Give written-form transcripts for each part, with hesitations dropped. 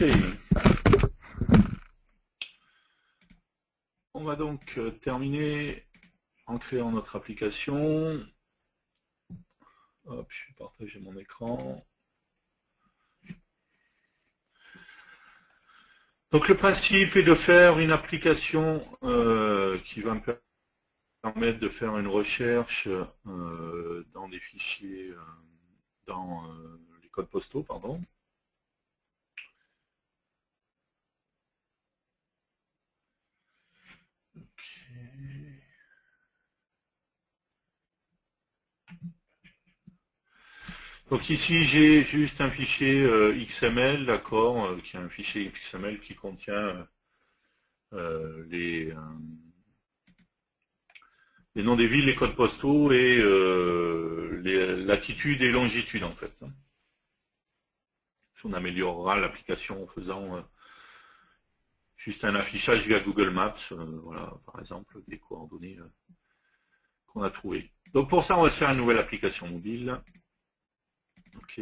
Ok. On va donc terminer en créant notre application. Hop, je vais partager mon écran. Donc le principe est de faire une application qui va me permettre de faire une recherche dans des fichiers, dans les codes postaux, pardon. Donc ici j'ai juste un fichier XML, d'accord, qui est un fichier XML qui contient les noms des villes, les codes postaux et les latitudes et longitudes en fait. On améliorera l'application en faisant juste un affichage via Google Maps, voilà, par exemple, des coordonnées qu'on a trouvées. Donc pour ça, on va se faire une nouvelle application mobile. Ok.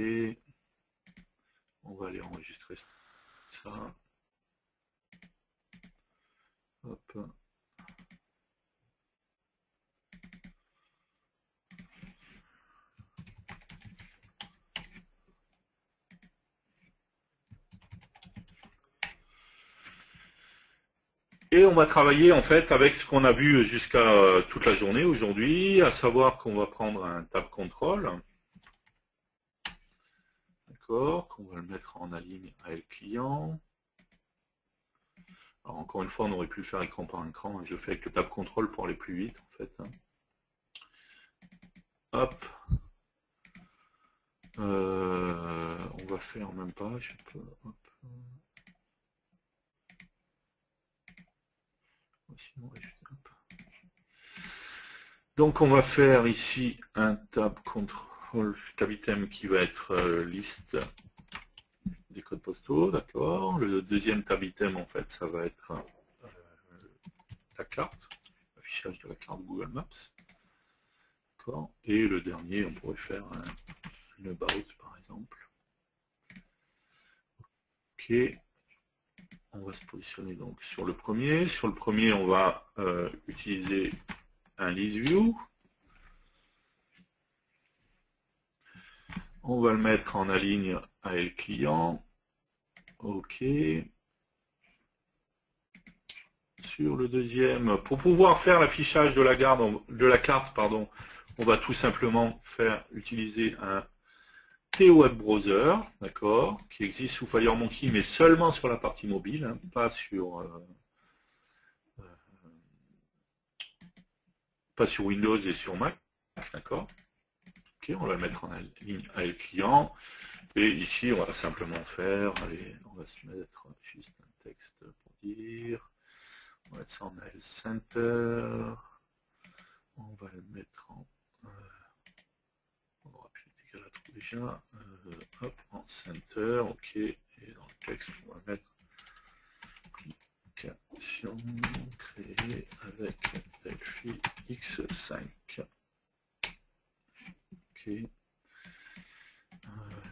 On va aller enregistrer ça. Hop. Et on va travailler en fait avec ce qu'on a vu jusqu'à toute la journée aujourd'hui, à savoir qu'on va prendre un tab contrôle, d'accord, qu'on va le mettre en aligne avec client. Alors encore une fois, on aurait pu le faire écran par écran, je fais avec le tab contrôle pour aller plus vite en fait. Hop. On va faire en même page. Hop. Donc on va faire ici un tab contrôle, tab item qui va être liste des codes postaux, d'accord. Le deuxième tab item en fait ça va être la carte, l'affichage de la carte Google Maps, d'accord. Et le dernier on pourrait faire un about par exemple. Ok. On va se positionner donc sur le premier. Sur le premier on va utiliser un list view. On va le mettre en aligne avec client. OK. Sur le deuxième, pour pouvoir faire l'affichage de la carte, pardon, on va tout simplement utiliser un T-Web Browser, d'accord, qui existe sous FireMonkey, mais seulement sur la partie mobile, hein, pas sur Windows et sur Mac, d'accord. Ok, on va le mettre en ligne avec client. Et ici, on va simplement faire, allez, on va se mettre juste un texte pour dire, on va mettre ça en AL Center, on va le mettre en, on aura pu intégrer la trouve déjà, hop, en Center, ok, et dans le texte, on va mettre application créée avec Delphi X5. Ok.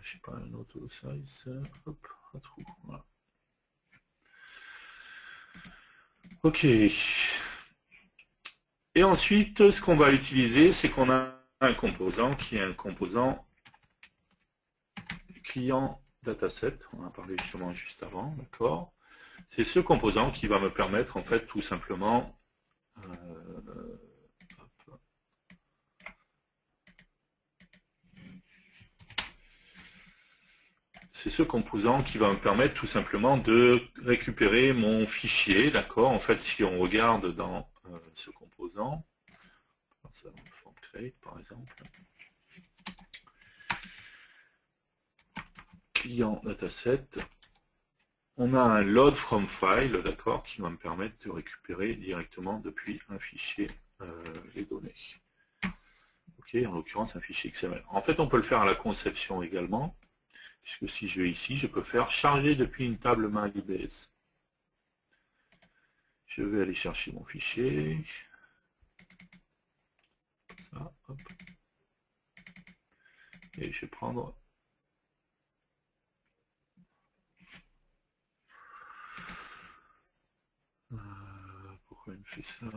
Je sais pas, un auto size, hop, retrouve, voilà. Ok. Et ensuite, ce qu'on va utiliser, c'est qu'on a un composant qui est un composant client dataset. On en a parlé justement juste avant, d'accord. C'est ce composant qui va me permettre, en fait, tout simplement, c'est ce composant qui va me permettre tout simplement de récupérer mon fichier, d'accord. En fait, si on regarde dans ce composant, ça dans forme create par exemple, client dataset, on a un load from file, d'accord, qui va me permettre de récupérer directement depuis un fichier les données. Ok, en l'occurrence un fichier XML. En fait, on peut le faire à la conception également, puisque si je vais ici, je peux faire charger depuis une table MyBase. Je vais aller chercher mon fichier. Ça, hop. Et je vais prendre Qu'est-ce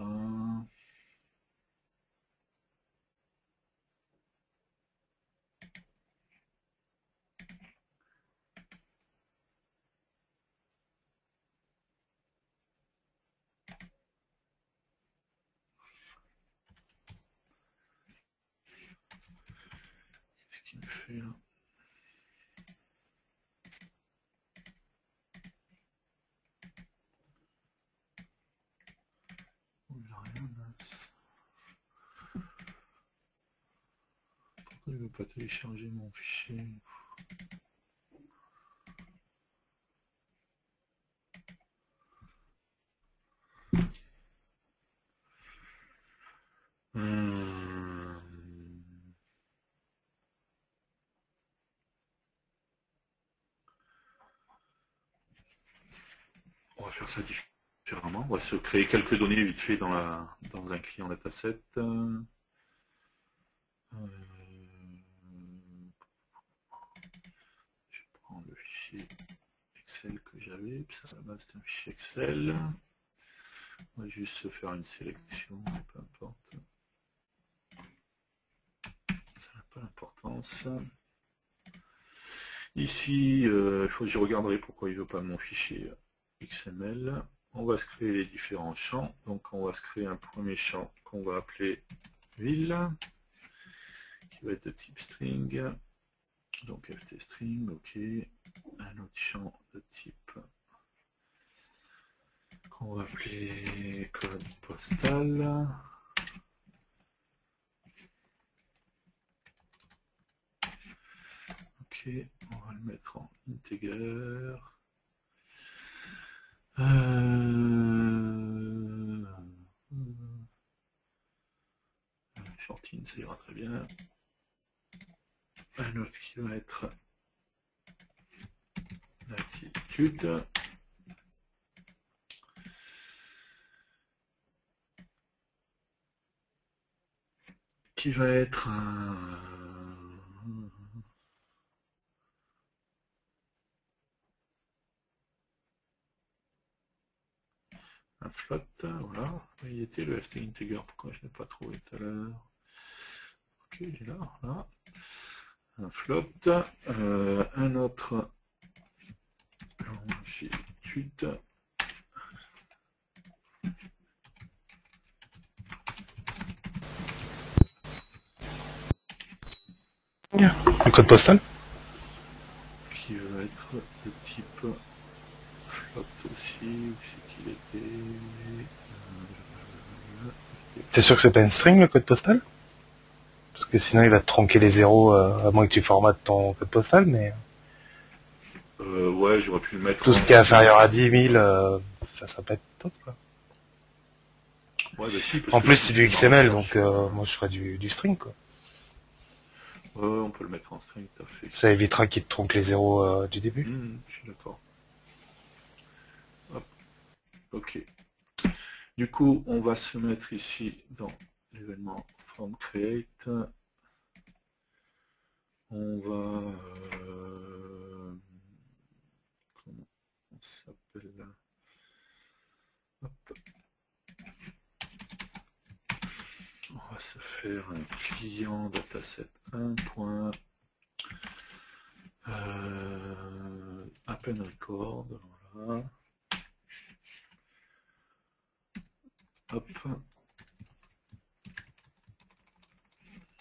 qu'il me fait là? Pourquoi il ne veut pas télécharger mon fichier? On va faire ça différemment. On va se créer quelques données vite fait dans un client dataset. Je prends le fichier Excel que j'avais. Ça, à la base, c'est un fichier Excel. On va juste se faire une sélection, peu importe. Ça n'a pas d'importance. Ici, il faut que je regarderai pourquoi il ne veut pas de mon fichier XML. On va se créer les différents champs. Donc on va se créer un premier champ qu'on va appeler ville, qui va être de type string. Donc ft string, ok. Un autre champ de type qu'on va appeler code postal. Ok, on va le mettre en integer. Shorting, ça ira très bien. Un autre qui va être latitude. Qui va être un float, voilà. Il était le ft integer, pourquoi je ne l'ai pas trouvé tout à l'heure? Ok, il est là. Un float, un autre longitude. Le code postal? Qui va être de type float aussi, où c'est qu'il était. T'es sûr que c'est pas une string le code postal? Parce que sinon il va te tronquer les zéros à moins que tu formates ton code postal, mais Ouais, j'aurais pu le mettre tout ce qui est inférieur à 10 000, ça va pas être top quoi. Ouais, bah si, parce En que plus si c'est je du fais ma XML, recherche, donc moi je ferais du string quoi. ouais, on peut le mettre en string, tout à fait. Ça évitera qu'il te tronque les zéros du début. Je suis d'accord. Ok. Du coup, on va se mettre ici dans l'événement from create. On va... comment on s'appelle là? Hop. On va se faire un client dataset 1. Append record, voilà. Hop.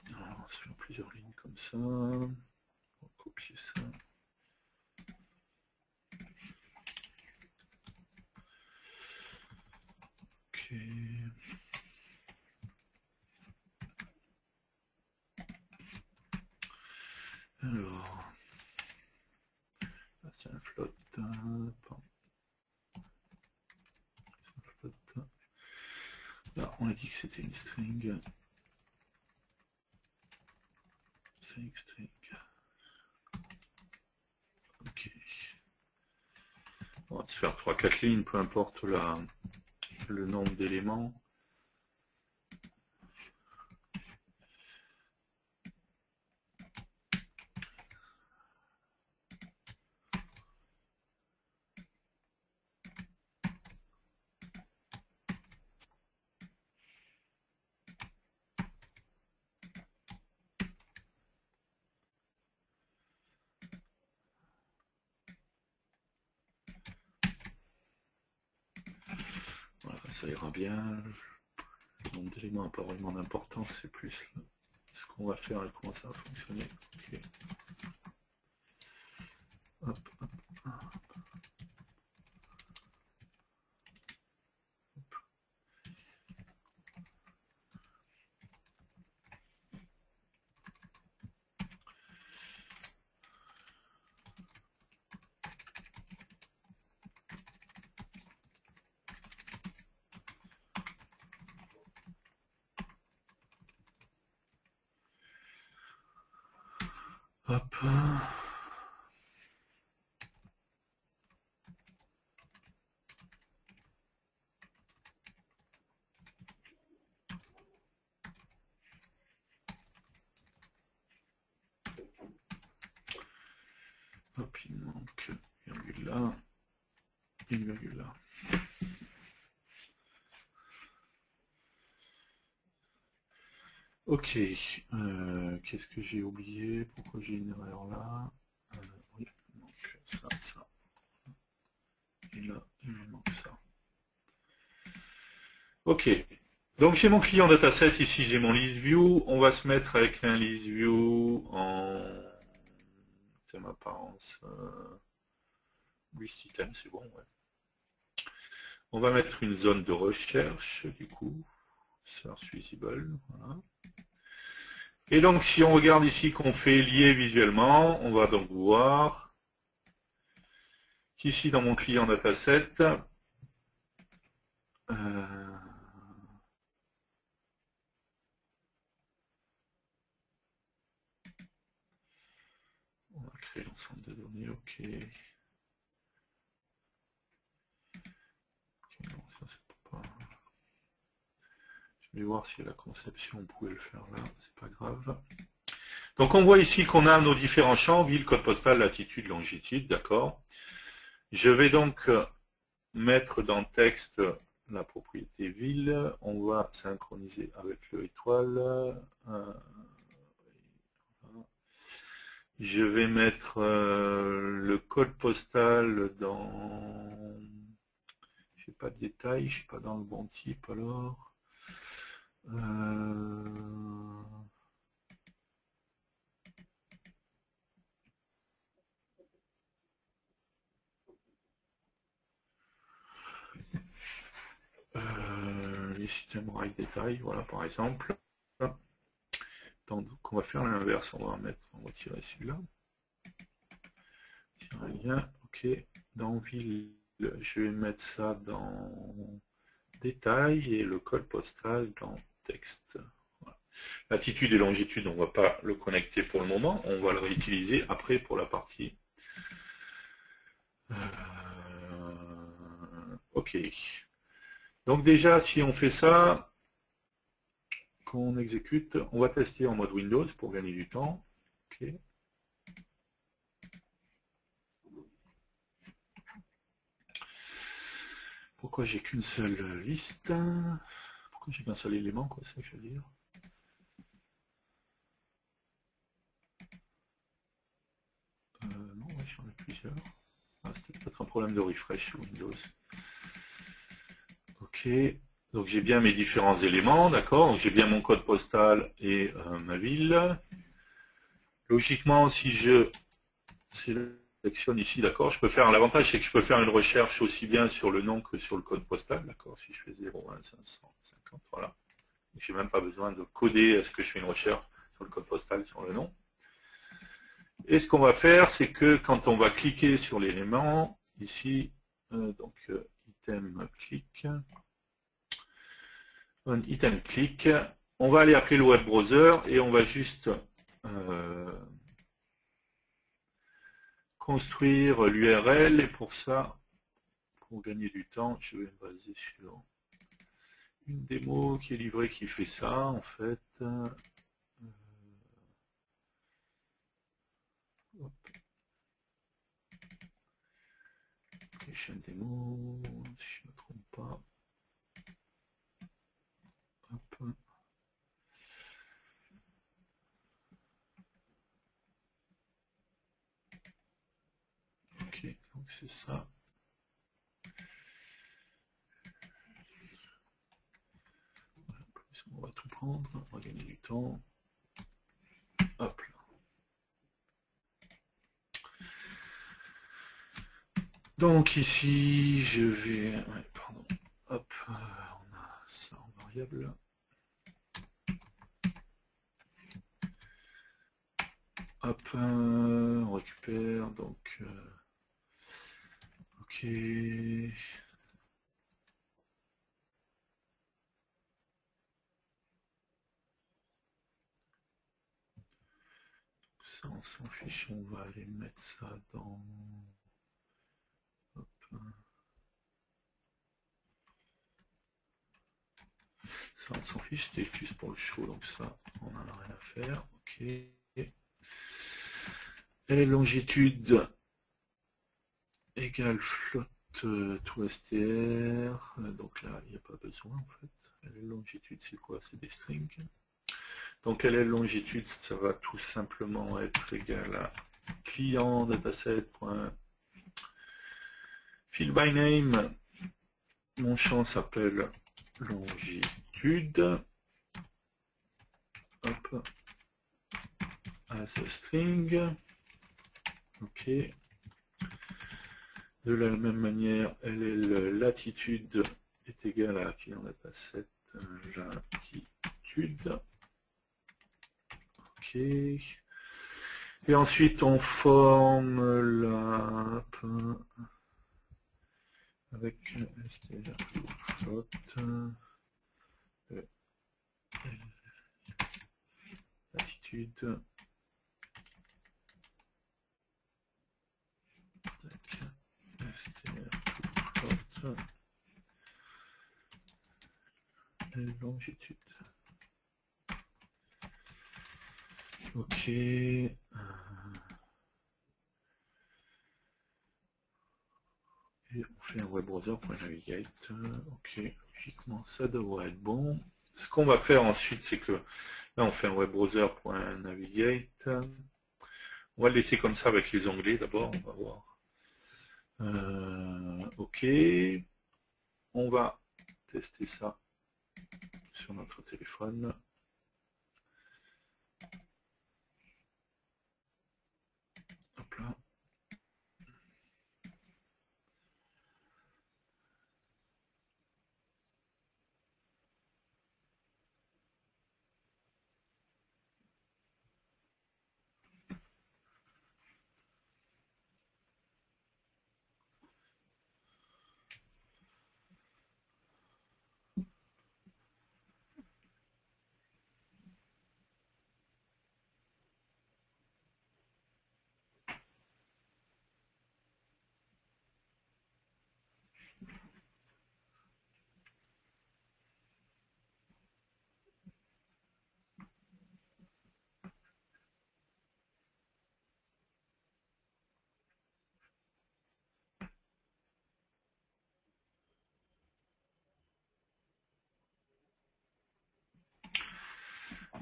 Alors, on va se faire plusieurs lignes comme ça. On va copier ça. Ok. Alors, là c'est un float. Là, on a dit que c'était une string. String. Ok. On va se faire 3-4 lignes, peu importe le nombre d'éléments. ça ira bien. Le nombre d'éléments n'a pas vraiment d'importance, c'est plus ce qu'on va faire et comment ça va fonctionner. Okay. Hop, hop, hop. Hop. Hop, il manque une virgule là, une virgule là. Ok, qu'est-ce que j'ai oublié? Pourquoi j'ai une erreur là? Oui, donc ça, ça. Et là, il me manque ça. Ok, donc j'ai mon client dataset, ici j'ai mon list view. On va se mettre avec un list view en thème apparence. List item, c'est bon, ouais. On va mettre une zone de recherche, du coup. Search visible, voilà. Et donc, si on regarde ici qu'on fait lier visuellement, on va donc voir qu'ici, dans mon client dataset, on va créer l'ensemble de données, ok. Non, ça, c'est pas... Je vais voir si la conception, on pouvait le faire là, c'est pas grave. Donc, on voit ici qu'on a nos différents champs, ville, code postal, latitude, longitude, d'accord. Je vais donc mettre dans le texte la propriété ville, on va synchroniser avec le étoile. Je vais mettre le code postal dans... J'ai pas de détails, je suis pas dans le bon type alors. Les systèmes right détails, voilà par exemple. Donc on va faire l'inverse, on va tirer celui-là. Tirer un lien, ok. Dans ville, je vais mettre ça dans détail et le code postal dans texte. Voilà. Latitude et longitude, on ne va pas le connecter pour le moment, on va le réutiliser après pour la partie. Ok. Donc déjà, si on fait ça, qu'on exécute, on va tester en mode Windows pour gagner du temps. Ok. Pourquoi j'ai qu'une seule liste? Pourquoi j'ai qu'un seul élément, quoi, c'est ça que je veux dire? Non, ouais, j'en ai plusieurs. Ah, c'était peut-être un problème de refresh Windows. Ok, donc j'ai bien mes différents éléments, d'accord. Donc j'ai bien mon code postal et ma ville. Logiquement, si je sélectionne ici, d'accord, je peux faire, l'avantage c'est que je peux faire une recherche aussi bien sur le nom que sur le code postal, d'accord. Si je fais 0,1550, voilà. J'ai même pas besoin de coder est-ce que je fais une recherche sur le code postal, sur le nom. Et ce qu'on va faire, c'est que quand on va cliquer sur l'élément, ici, item click, on item click, on va aller appeler le web browser et on va juste construire l'URL. Et pour ça, pour gagner du temps, je vais me baser sur une démo qui est livrée qui fait ça en fait. Chaîne démo, si je ne me trompe pas. Hop. Ok, donc c'est ça. prendre, on va gagner du temps. Hop là. Donc ici, je vais... Ouais, pardon. Hop, on a ça en variable. Hop, on récupère, donc... ok... Ça, on s'en fiche, on va aller mettre ça dans... Hop. Ça, on s'en fiche, c'était juste pour le show, donc ça, on n'en a rien à faire. Ok. Et longitude égale flotte to str. Donc là, il n'y a pas besoin en fait. La longitude, c'est quoi? C'est des strings. Donc quelle est la longitude? Ça va tout simplement être égal à client dataset.field by name. Mon champ s'appelle longitude. Hop. As a string. Ok. De la même manière, latitude est égale à client dataset latitude. Ok. Et ensuite, on forme la avec str latitude. str longitude. Ok. Et on fait un web browser.navigate. Ok, logiquement ça devrait être bon. Ce qu'on va faire ensuite, c'est que là on fait un web browser.navigate. On va le laisser comme ça avec les onglets d'abord, on va voir. Ok. On va tester ça sur notre téléphone. Hop là.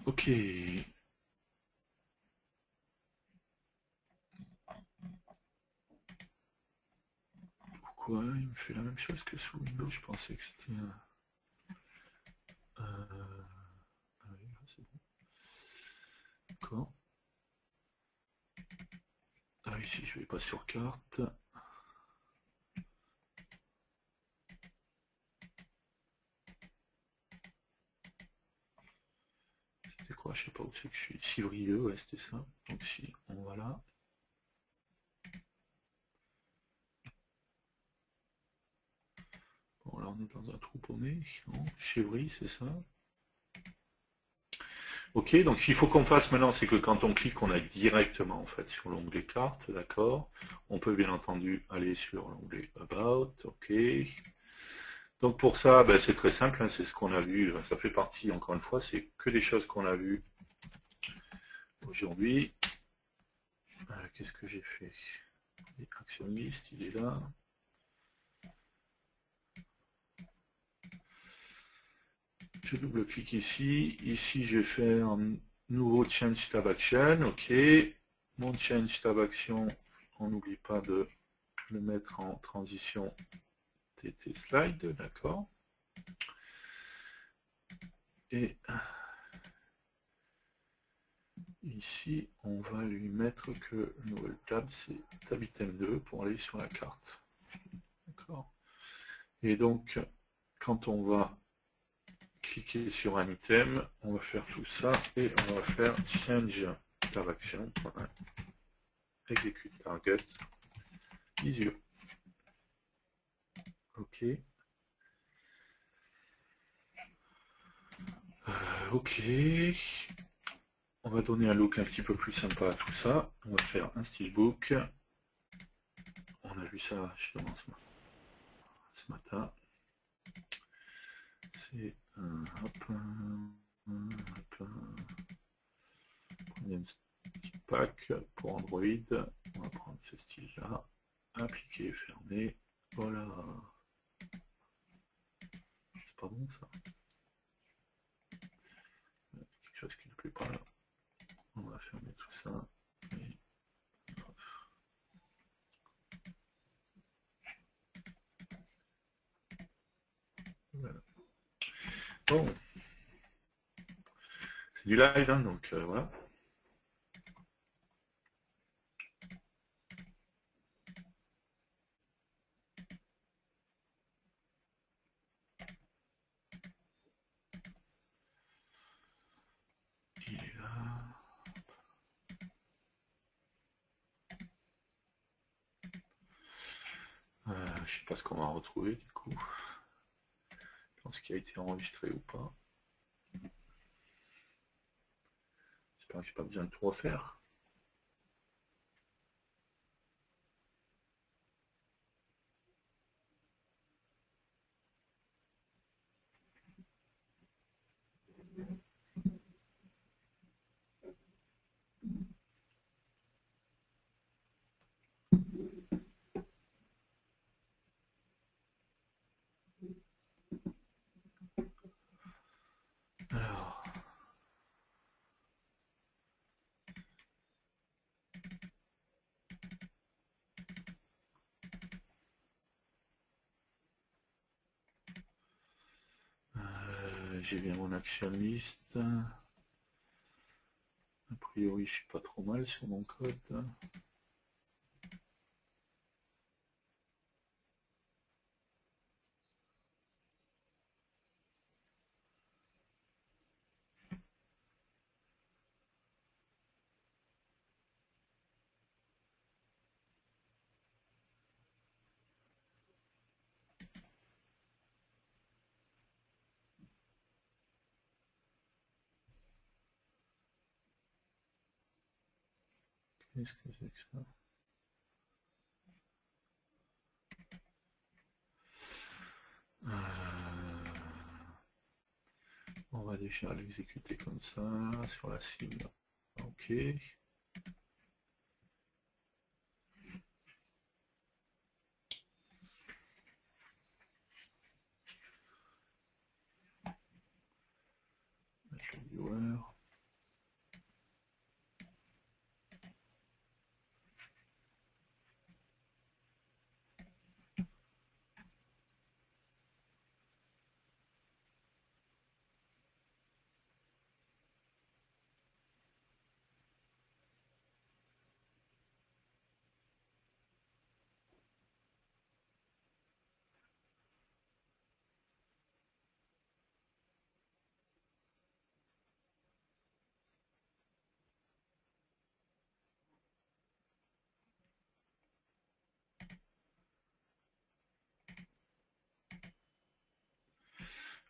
Ok. Pourquoi il me fait la même chose que sous Windows? Je pensais que c'était un... Ah oui, c'est bon. D'accord. Ah ici je vais pas sur carte. C'était quoi? Je sais pas où c'est que je suis. Civrieux, ouais c'était ça. Donc si on va là. Bon là on est dans un trou paumé. Non, Chevry, c'est ça. Ok, donc ce qu'il faut qu'on fasse maintenant, c'est que quand on clique, on a directement en fait sur l'onglet carte, d'accord. On peut bien entendu aller sur l'onglet About, ok. Donc pour ça, ben, c'est très simple, hein, c'est ce qu'on a vu, ça fait partie, encore une fois, c'est que des choses qu'on a vues aujourd'hui. Qu'est-ce que j'ai fait? Action list, il est là. Je double-clique ici. Ici, je vais faire un nouveau Change Tab Action. OK. Mon Change Tab Action, on n'oublie pas de le mettre en transition TT Slide. D'accord. Et ici, on va lui mettre que le nouvel tab, c'est tab item 2 pour aller sur la carte. D'accord. Et donc, quand on va cliquer sur un item, on va faire tout ça et on va faire change tab action, execute target, ISO. Ok. Ok. On va donner un look un petit peu plus sympa à tout ça. On va faire un steelbook. On a vu ça justement ce matin. C'est un pack pour Android. On va prendre ce style-là. Appliquer, fermer. Voilà. C'est pas bon ça. Quelque chose qui ne plaît pas là. On va fermer tout ça. Et... voilà. Bon. C'est du live, hein, donc voilà. Il est là. Je sais pas ce qu'on va retrouver du coup. Dans ce qui a été enregistré ou pas. J'espère que j'ai pas besoin de tout refaire. Alors. J'ai bien mon action list. A priori, je suis pas trop mal sur mon code. Qu'est-ce que c'est que ça? On va déjà l'exécuter comme ça, sur la cible. Ok. Mettre le viewer.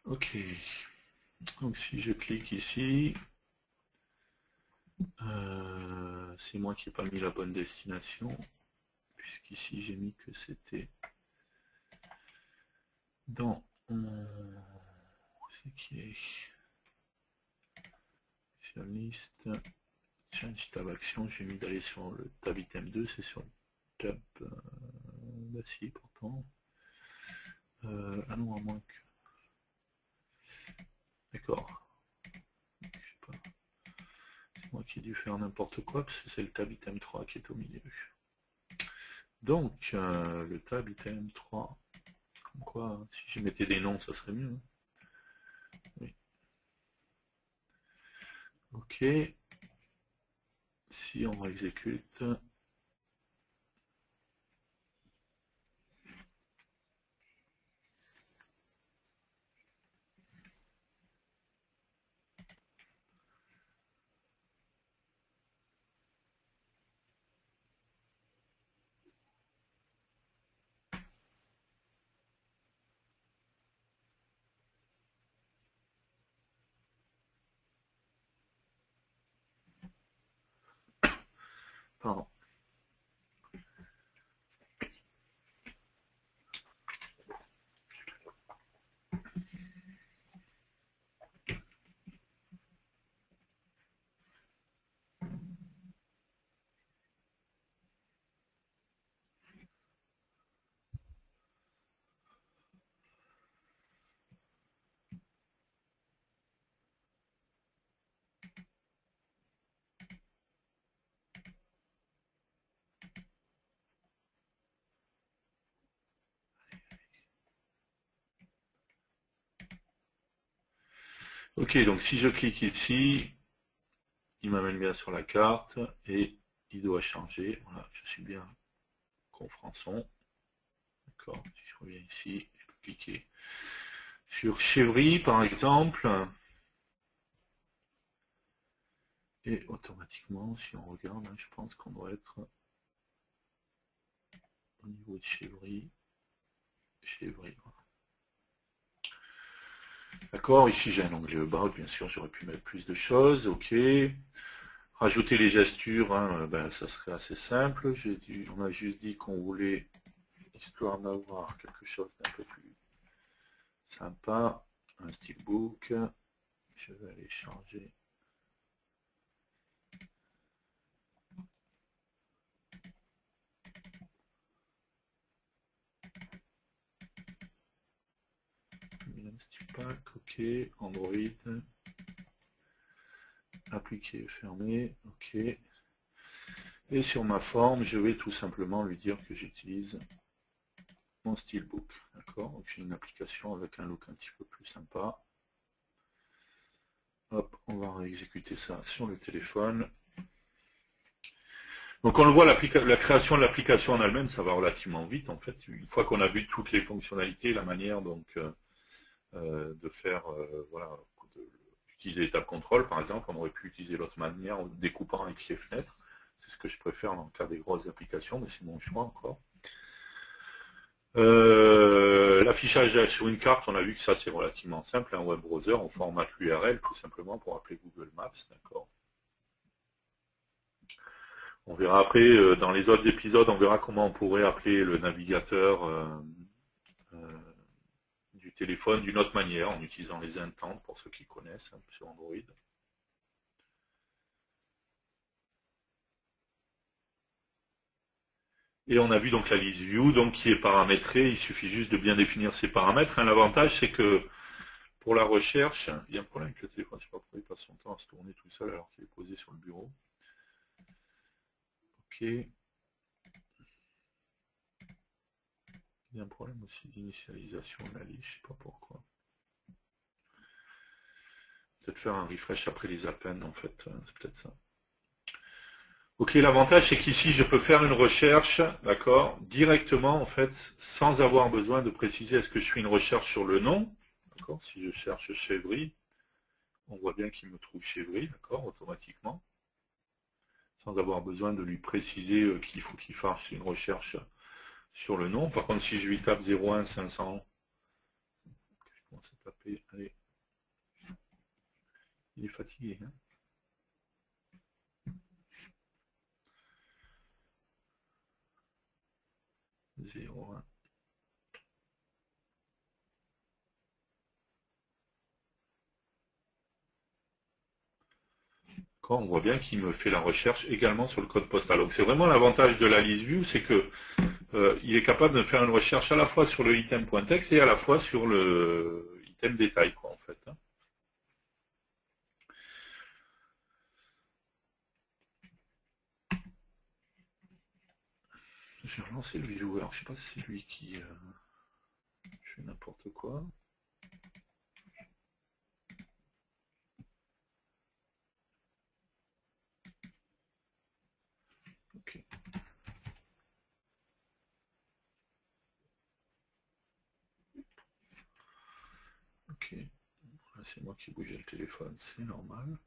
Ok. Donc si je clique ici, c'est moi qui n'ai pas mis la bonne destination, puisqu'ici j'ai mis que c'était dans c'est qui est sur la liste change tab action, j'ai mis d'aller sur le tab item 2, c'est sur le tab bah si pourtant ah non à moins que d'accord, je sais pas, c'est moi qui ai dû faire n'importe quoi parce que c'est le tab item 3 qui est au milieu. Donc le tab item 3, comme quoi si je mettais des noms ça serait mieux, hein. Oui. Ok. si on exécute, pardon. Ok, donc si je clique ici, il m'amène bien sur la carte et il doit changer. Voilà, je suis bien Confrançon. D'accord, si je reviens ici, je peux cliquer sur Chevry par exemple. Et automatiquement, si on regarde, je pense qu'on doit être au niveau de Chevry. Chevry, voilà. D'accord, ici j'ai un onglet About, bien sûr, j'aurais pu mettre plus de choses, ok. Rajouter les gestures, hein, ben, ça serait assez simple. On a juste dit qu'on voulait, histoire d'avoir quelque chose d'un peu plus sympa, un steelbook. Je vais aller changer. Steelpack, ok, Android. Appliquer, fermer, ok. Et sur ma forme, je vais tout simplement lui dire que j'utilise mon Steelbook. D'accord. Donc j'ai une application avec un look un petit peu plus sympa. Hop, on va exécuter ça sur le téléphone. Donc on le voit, la création de l'application en elle-même, ça va relativement vite en fait. Une fois qu'on a vu toutes les fonctionnalités, la manière donc de faire, voilà, d'utiliser les tables contrôle par exemple, on aurait pu utiliser l'autre manière en découpant avec les fenêtres. C'est ce que je préfère dans le cas des grosses applications, mais c'est mon choix encore. L'affichage sur une carte, on a vu que ça c'est relativement simple. Un web browser, on formate l'URL tout simplement pour appeler Google Maps, d'accord. On verra après, dans les autres épisodes, on verra comment on pourrait appeler le navigateur du téléphone d'une autre manière, en utilisant les intents, pour ceux qui connaissent, hein, sur Android. Et on a vu donc la liste view, donc qui est paramétrée, il suffit juste de bien définir ses paramètres. Hein. L'avantage c'est que pour la recherche, il y a un problème avec le téléphone, je ne sais pas pourquoi il passe son temps à se tourner tout seul alors qu'il est posé sur le bureau. Ok. Il y a un problème aussi d'initialisation de la liste, je ne sais pas pourquoi. Peut-être faire un refresh après les appels en fait, c'est peut-être ça. Ok, l'avantage c'est qu'ici je peux faire une recherche, d'accord, directement en fait, sans avoir besoin de préciser est-ce que je fais une recherche sur le nom, d'accord. Si je cherche Chevry, on voit bien qu'il me trouve Chevry, d'accord, automatiquement, sans avoir besoin de lui préciser qu'il faut qu'il fasse une recherche sur le nom. Par contre, si je lui tape 01 500, je commence à taper, allez, il est fatigué, hein. 01. On voit bien qu'il me fait la recherche également sur le code postal. Donc c'est vraiment l'avantage de la list view, c'est que il est capable de faire une recherche à la fois sur le item.txt et à la fois sur le item détail, quoi, en fait. J'ai relancé le viewer, je ne sais pas si c'est lui qui fait n'importe quoi. Ok. Ok. C'est moi qui bougeais le téléphone, c'est normal.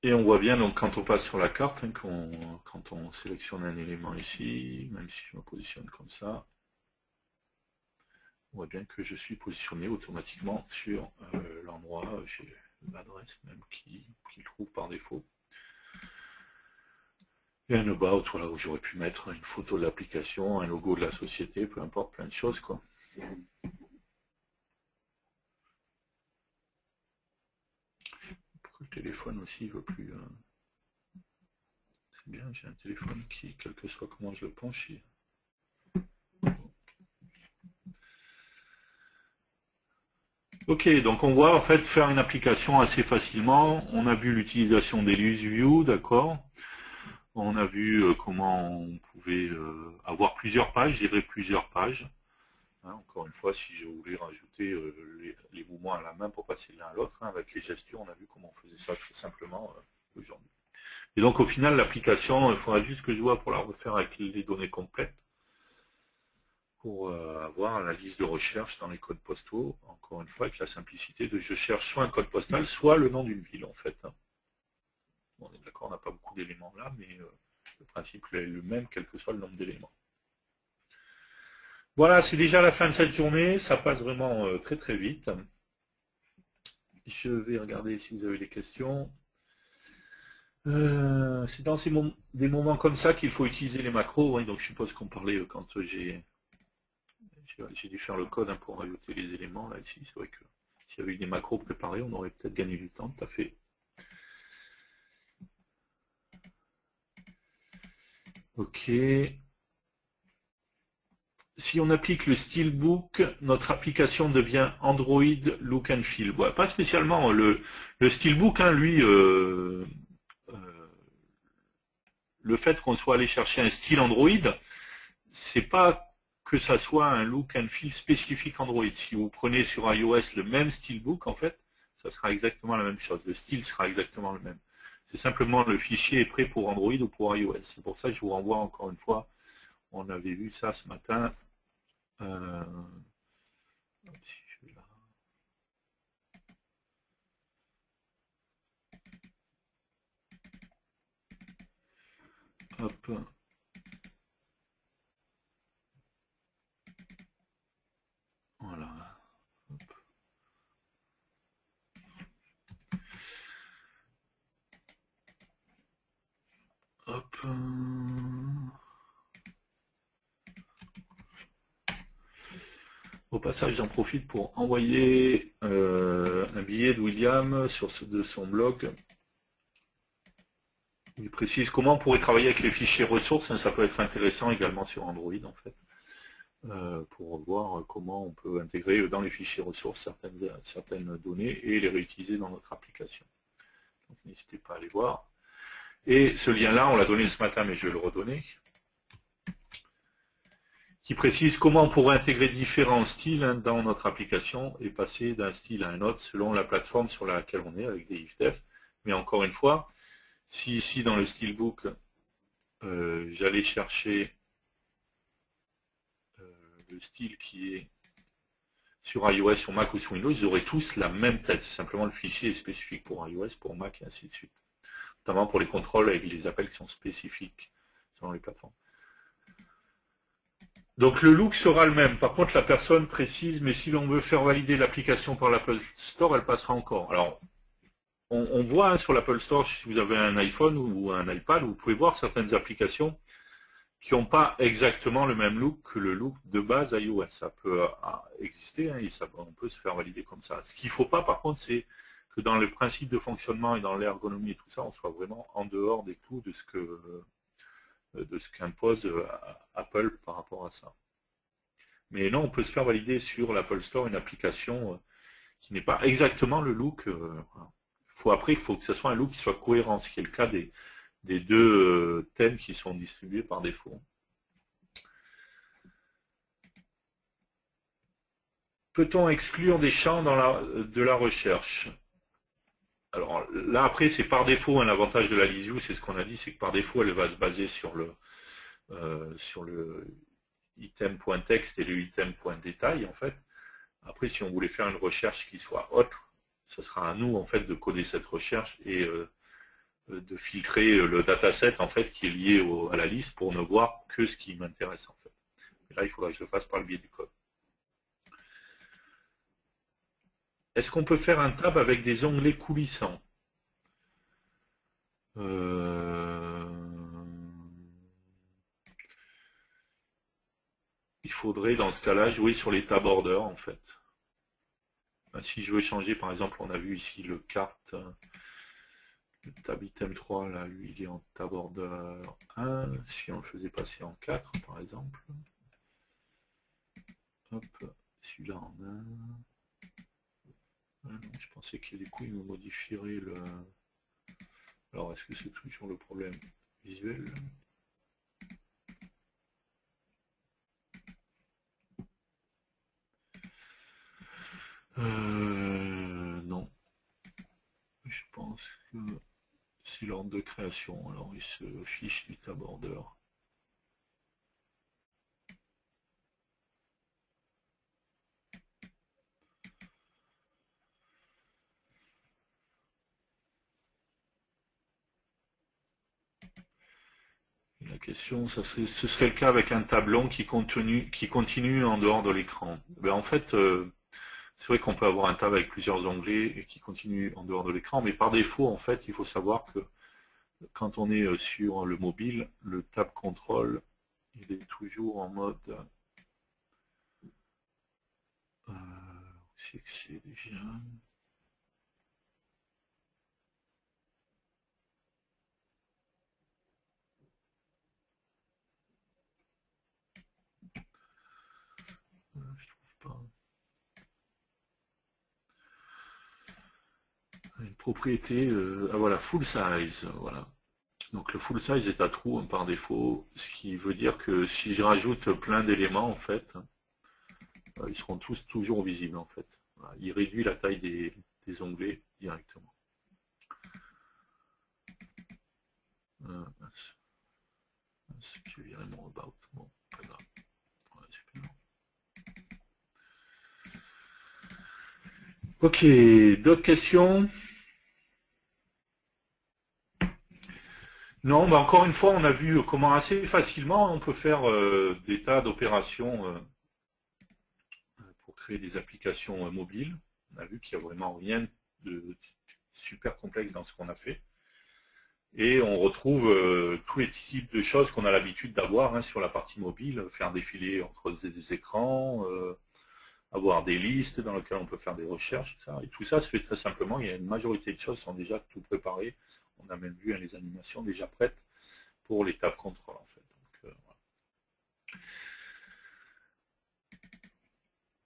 Et on voit bien, donc, quand on passe sur la carte, hein, quand on sélectionne un élément ici, même si je me positionne comme ça, on voit bien que je suis positionné automatiquement sur l'endroit, j'ai l'adresse même qui trouve par défaut. Et un about, voilà, où j'aurais pu mettre une photo de l'application, un logo de la société, peu importe, plein de choses, quoi. Pourquoi le téléphone aussi, il veut plus... C'est bien, j'ai un téléphone qui, quel que soit comment je le penche, Ok, donc on voit en fait faire une application assez facilement. On a vu l'utilisation d'EluseView, d'accord. On a vu comment on pouvait avoir plusieurs pages, gérer plusieurs pages. Hein, encore une fois, si je voulais rajouter les mouvements à la main pour passer de l'un à l'autre, hein, avec les gestures, on a vu comment on faisait ça très simplement aujourd'hui. Et donc au final, l'application, il faudra juste que je vois pour la refaire avec les données complètes, pour avoir la liste de recherche dans les codes postaux, encore une fois, avec la simplicité de je cherche soit un code postal, soit le nom d'une ville, en fait. Bon, on est d'accord, on n'a pas beaucoup d'éléments là, mais le principe est le même, quel que soit le nombre d'éléments. Voilà, c'est déjà la fin de cette journée, ça passe vraiment très très vite. Je vais regarder si vous avez des questions. C'est dans des moments comme ça qu'il faut utiliser les macros, hein, donc je suppose qu'on parlait quand j'ai dû faire le code pour rajouter les éléments là ici. C'est vrai que s'il y avait eu des macros préparés, on aurait peut-être gagné du temps, tout à fait. Ok. Si on applique le Steelbook, notre application devient Android Look and Feel. Ouais, pas spécialement. Le Steelbook, hein, lui, le fait qu'on soit allé chercher un style Android, c'est pas que ça soit un look and feel spécifique Android. Si vous prenez sur iOS le même Steelbook, en fait, ça sera exactement la même chose. Le style sera exactement le même. C'est simplement le fichier est prêt pour Android ou pour iOS. C'est pour ça que je vous renvoie encore une fois. On avait vu ça ce matin. Si je vais là. Hop. Voilà. Hop. Au passage, j'en profite pour envoyer un billet de William de son blog. Il précise comment on pourrait travailler avec les fichiers ressources. Ça peut être intéressant également sur Android, en fait, pour voir comment on peut intégrer dans les fichiers ressources certaines données et les réutiliser dans notre application. Donc n'hésitez pas à aller voir. Et ce lien-là, on l'a donné ce matin, mais je vais le redonner, qui précise comment on pourrait intégrer différents styles dans notre application et passer d'un style à un autre selon la plateforme sur laquelle on est avec des ifdef. Mais encore une fois, si ici dans le Steelbook, j'allais chercher le style qui est sur iOS, sur Mac ou sur Windows, ils auraient tous la même tête. C'est simplement le fichier est spécifique pour iOS, pour Mac et ainsi de suite. Notamment pour les contrôles avec les appels qui sont spécifiques selon les plateformes. Donc le look sera le même. Par contre, la personne précise, mais si l'on veut faire valider l'application par l'Apple Store, elle passera encore. Alors, on voit sur l'Apple Store, si vous avez un iPhone ou un iPad, vous pouvez voir certaines applications qui n'ont pas exactement le même look que le look de base iOS. Ça peut exister, hein, et on peut se faire valider comme ça. Ce qu'il ne faut pas, par contre, c'est que dans le principe de fonctionnement et dans l'ergonomie et tout ça, on soit vraiment en dehors des clous de ce qu'impose Apple par rapport à ça. Mais non, on peut se faire valider sur l'Apple Store une application qui n'est pas exactement le look. Il faut que ce soit un look qui soit cohérent, ce qui est le cas des deux thèmes qui sont distribués par défaut. Peut-on exclure des champs de la recherche? Alors là, après, c'est par défaut, hein, l'avantage de la LISU, c'est ce qu'on a dit, c'est que par défaut, elle va se baser sur le item.text et le item.détail, en fait. Après, si on voulait faire une recherche qui soit autre, ce sera à nous, en fait, de coder cette recherche et de filtrer le dataset, en fait, qui est lié à la liste pour ne voir que ce qui m'intéresse, en fait. Et là, il faudra que je le fasse par le biais du code. Est-ce qu'on peut faire un tab avec des onglets coulissants? Il faudrait, dans ce cas-là, jouer sur les tab order, en fait. Si je veux changer, par exemple, on a vu ici le carte, le tab item 3, là, lui, il est en tab order 1. Si on le faisait passer en 4, par exemple. Hop, celui-là en 1. Je pensais que du coup, il me modifierait le... Alors, est-ce que c'est toujours le problème visuel? Non. Je pense que c'est l'ordre de création. Alors, il se fiche du tab order. La question, ce serait le cas avec un tableau qui continue en dehors de l'écran. En fait, c'est vrai qu'on peut avoir un tab avec plusieurs onglets et qui continue en dehors de l'écran, mais par défaut, en fait, il faut savoir que quand on est sur le mobile, le tab control, il est toujours en mode... c'est que c'est déjà... Je trouve pas. Une propriété, ah voilà, full size, voilà. Donc le full size est à true hein, par défaut, ce qui veut dire que si je rajoute plein d'éléments, en fait, ils seront tous toujours visibles, en fait. Voilà, il réduit la taille des onglets directement. J'ai viré mon about. Bon, pas grave. Ouais, super. Ok, d'autres questions? Non, mais encore une fois, on a vu comment assez facilement on peut faire des tas d'opérations pour créer des applications mobiles. On a vu qu'il n'y a vraiment rien de super complexe dans ce qu'on a fait. Et on retrouve tous les types de choses qu'on a l'habitude d'avoir hein, sur la partie mobile, faire défiler entre des écrans, avoir des listes dans lesquelles on peut faire des recherches, tout ça. Et tout ça se fait très simplement, il y a une majorité de choses qui sont déjà tout préparées. On a même vu hein, les animations déjà prêtes pour les tab control en fait. Donc, voilà.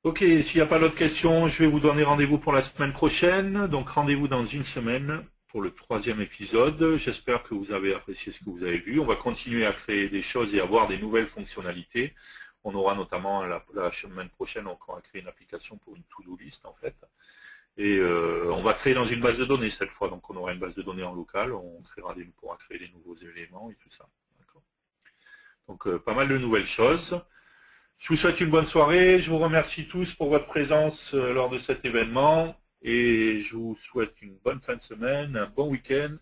Ok, s'il n'y a pas d'autres questions, je vais vous donner rendez-vous pour la semaine prochaine. Donc rendez-vous dans une semaine pour le 3e épisode. J'espère que vous avez apprécié ce que vous avez vu. On va continuer à créer des choses et avoir des nouvelles fonctionnalités. On aura notamment la semaine prochaine, on va créer une application pour une to-do list en fait. Et on va créer dans une base de données cette fois. Donc on aura une base de données en local, on pourra créer des nouveaux éléments et tout ça. Donc pas mal de nouvelles choses. Je vous souhaite une bonne soirée. Je vous remercie tous pour votre présence lors de cet événement. Et je vous souhaite une bonne fin de semaine, un bon week-end.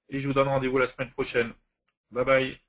Et je vous donne rendez-vous la semaine prochaine. Bye bye.